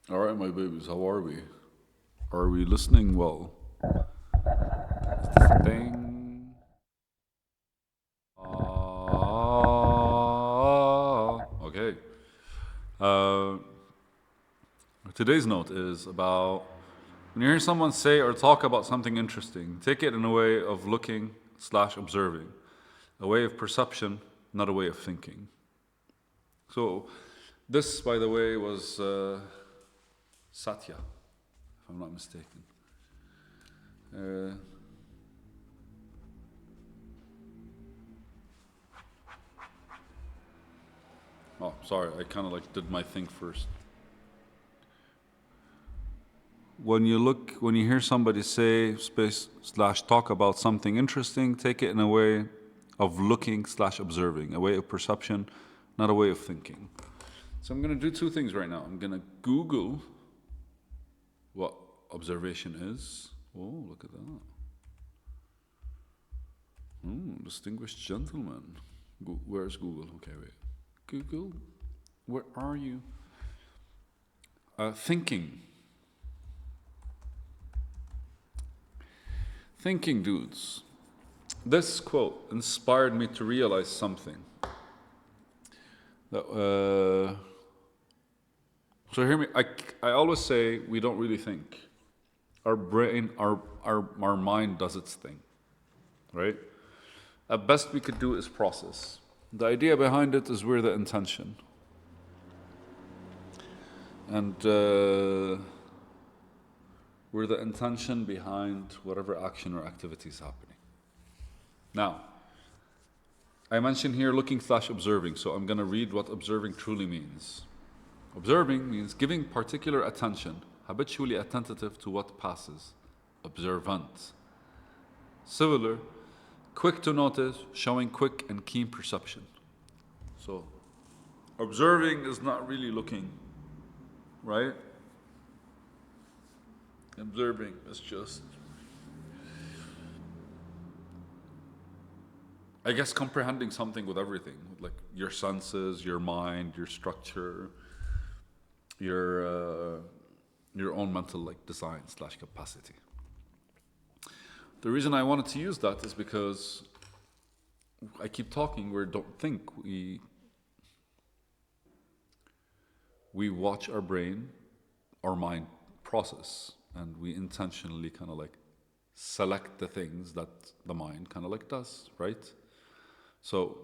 All right, my babies, how are we? Are we listening well? Is this a thing? Okay. Uh, Today's note is about when you hear someone say or talk about something interesting, take it in a way of looking slash observing, a way of perception, not a way of thinking. So, this, by the way, was Satya, if I'm not mistaken. Uh, oh, sorry, I kind of like did my thing first. When you hear somebody say space slash talk about something interesting, take it in a way of looking slash observing, a way of perception, not a way of thinking. So I'm going to do two things right now. I'm going to Google what observation is. Oh, look at that. Distinguished gentleman. Where's Google? Okay, wait. Google, where are you? Thinking. Thinking, dudes. This quote inspired me to realize something. So hear me. I always say we don't really think. Our brain, our mind does its thing, right? At best, we could do is process. The idea behind it is we're the intention, and we're the intention behind whatever action or activity is happening. Now, I mentioned here looking slash observing, so I'm going to read what observing truly means. Observing means giving particular attention, habitually attentive to what passes, observant. Similar, quick to notice, showing quick and keen perception. So, observing is not really looking, right? Observing is just, I guess, comprehending something with everything, like your senses, your mind, your structure, your own mental like design slash capacity. The reason I wanted to use that is because I keep talking. We don't think we watch our brain, our mind process, and we intentionally kind of like select the things that the mind kind of like does, right? So,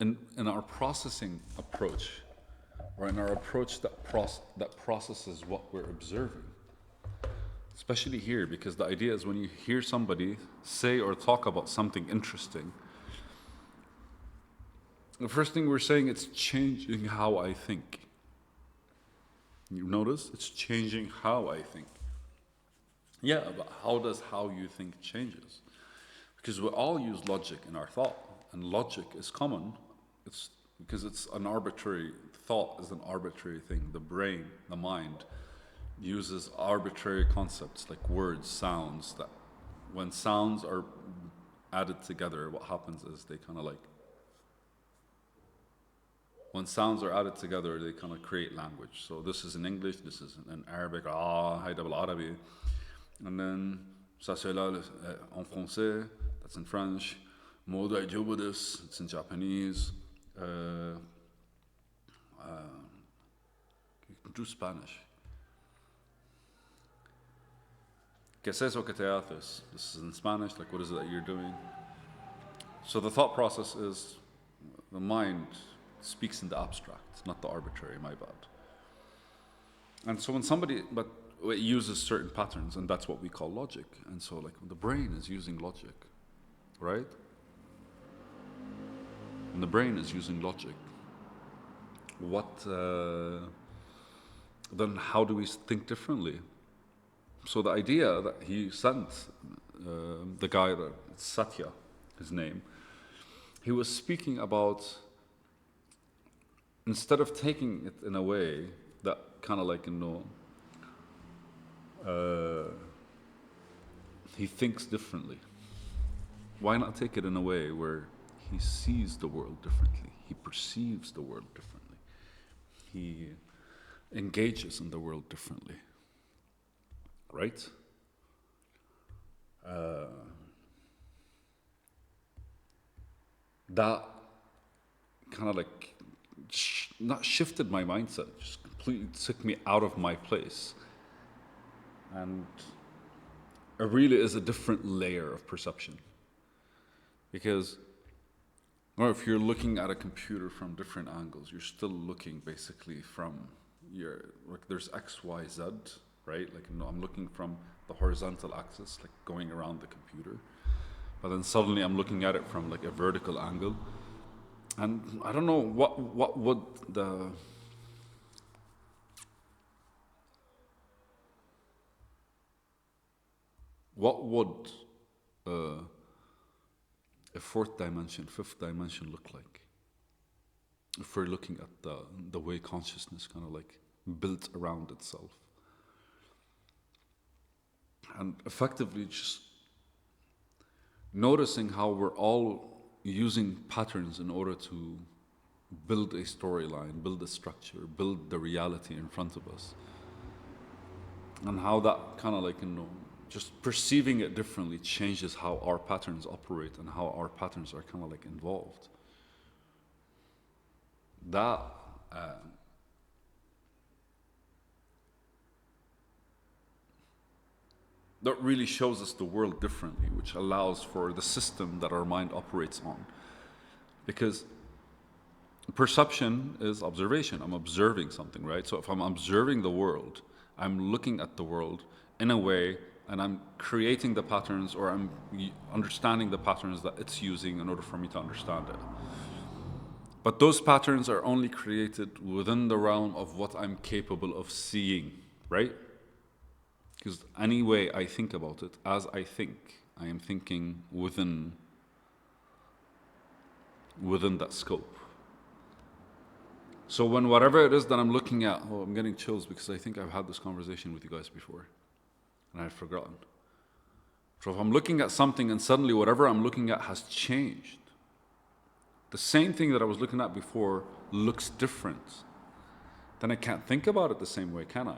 in our processing approach, or in our approach that processes what we're observing, especially here, because the idea is when you hear somebody say or talk about something interesting, the first thing we're saying, it's changing how I think. You notice? It's changing how I think. Yeah, but how does how you think changes? Because we all use logic in our thought, and logic is common. It's because it's an arbitrary thought is an arbitrary thing. The brain, the mind, uses arbitrary concepts like words, sounds. That when sounds are added together, what happens is they kind of like when sounds are added together, they kind of create language. So this is in English, this is in Arabic, هيدا بالعربي, and then ça c'est là en français, that's in French. Moda Jubudis, it's in Japanese. You can do Spanish. ¿Qué es eso que te haces? This is in Spanish, like what is it that you're doing? So the thought process is the mind speaks in the abstract, not the arbitrary, my bad. And so when somebody, but it uses certain patterns, and that's what we call logic. And so like the brain is using logic, right? And the brain is using logic. Then how do we think differently? So the idea that he sent, the guy, that Satya, his name, he was speaking about, instead of taking it in a way that kind of like, he thinks differently. Why not take it in a way where he sees the world differently, he perceives the world differently, he engages in the world differently, right? That kind of like not shifted my mindset, just completely took me out of my place. And it really is a different layer of perception. Because, or if you're looking at a computer from different angles, you're still looking basically from like there's X, Y, Z, right? Like I'm looking from the horizontal axis, like going around the computer. But then suddenly I'm looking at it from like a vertical angle. And I don't know what would a fourth dimension, fifth dimension look like? If we're looking at the way consciousness kind of like built around itself. And effectively just noticing how we're all using patterns in order to build a storyline, build a structure, build the reality in front of us. And how that kind of like, just perceiving it differently changes how our patterns operate and how our patterns are kind of like involved. That really shows us the world differently, which allows for the system that our mind operates on. Because perception is observation. I'm observing something, right? So if I'm observing the world, I'm looking at the world in a way, and I'm creating the patterns, or I'm understanding the patterns that it's using in order for me to understand it. But those patterns are only created within the realm of what I'm capable of seeing, right? Because any way I think about it, as I think, I am thinking within that scope. So when whatever it is that I'm looking at, I'm getting chills because I think I've had this conversation with you guys before, and I had forgotten. So if I'm looking at something and suddenly whatever I'm looking at has changed, the same thing that I was looking at before looks different, then I can't think about it the same way, can I?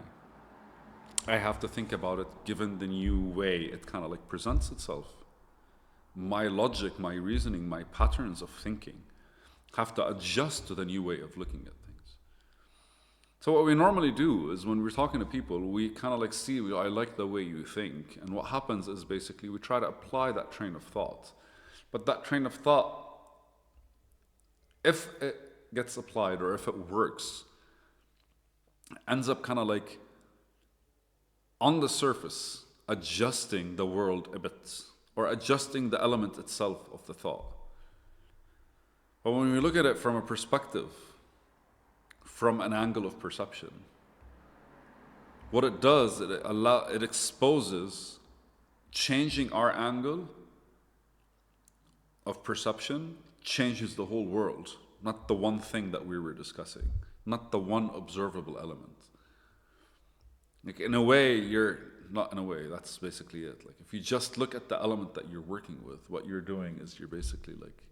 I have to think about it given the new way it kind of like presents itself. My logic, my reasoning, my patterns of thinking have to adjust to the new way of looking at things. So what we normally do is when we're talking to people, we kind of like see, I like the way you think. And what happens is basically we try to apply that train of thought. But that train of thought, if it gets applied or if it works, ends up kind of like on the surface adjusting the world a bit, or adjusting the element itself of the thought. But when we look at it from a perspective, from an angle of perception, what it does, it exposes changing our angle of perception changes the whole world, not the one thing that we were discussing, not the one observable element. Like in a way, that's basically it. Like if you just look at the element that you're working with, what you're doing is you're basically like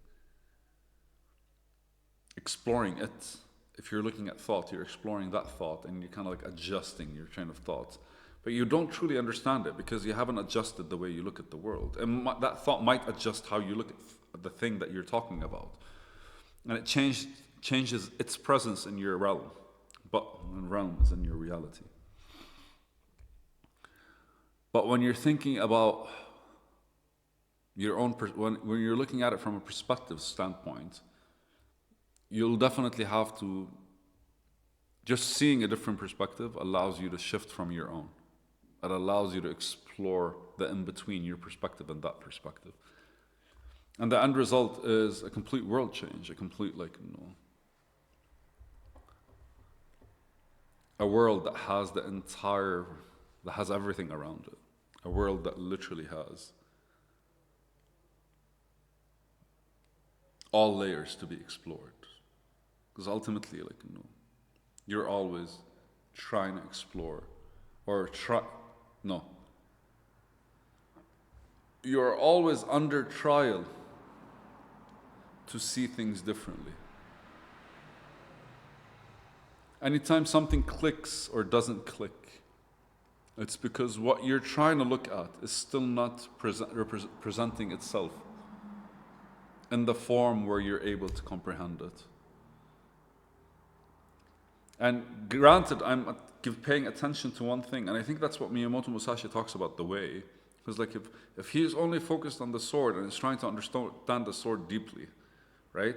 exploring it. If you're looking at thought, you're exploring that thought and you're kind of like adjusting your train of thought. But you don't truly understand it because you haven't adjusted the way you look at the world. And that thought might adjust how you look at the thing that you're talking about. And it changes its presence in your realm. But the realm is in your reality. But when you're thinking about your own, when you're looking at it from a perspective standpoint, you'll definitely have to, just seeing a different perspective allows you to shift from your own. It allows you to explore the in-between your perspective and that perspective. And the end result is a complete world change, a complete a world that has that has everything around it. A world that literally has all layers to be explored. Because ultimately, you're always trying to explore, you're always under trial to see things differently. Anytime something clicks or doesn't click, it's because what you're trying to look at is still not presenting itself in the form where you're able to comprehend it. And granted, I'm paying attention to one thing, and I think that's what Miyamoto Musashi talks about, the way. Because like if he's only focused on the sword and is trying to understand the sword deeply, right?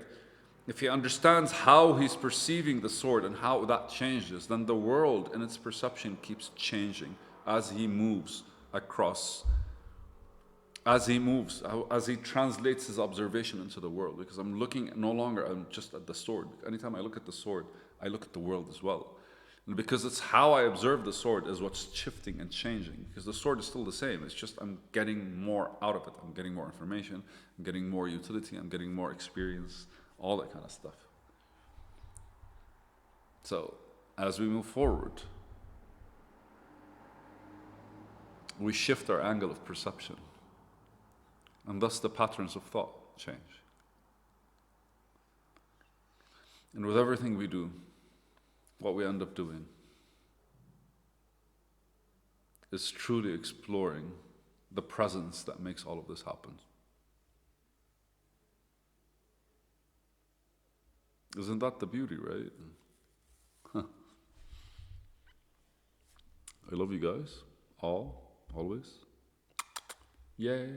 If he understands how he's perceiving the sword and how that changes, then the world and its perception keeps changing as he moves across, as he translates his observation into the world. Because I'm looking no longer just at the sword. Anytime I look at the sword, I look at the world as well. And because it's how I observe the sword is what's shifting and changing. Because the sword is still the same. It's just I'm getting more out of it. I'm getting more information. I'm getting more utility. I'm getting more experience. All that kind of stuff. So, as we move forward, we shift our angle of perception. And thus the patterns of thought change. And with everything we do, what we end up doing is truly exploring the presence that makes all of this happen. Isn't that the beauty, right? Huh. I love you guys, all, always. Yay.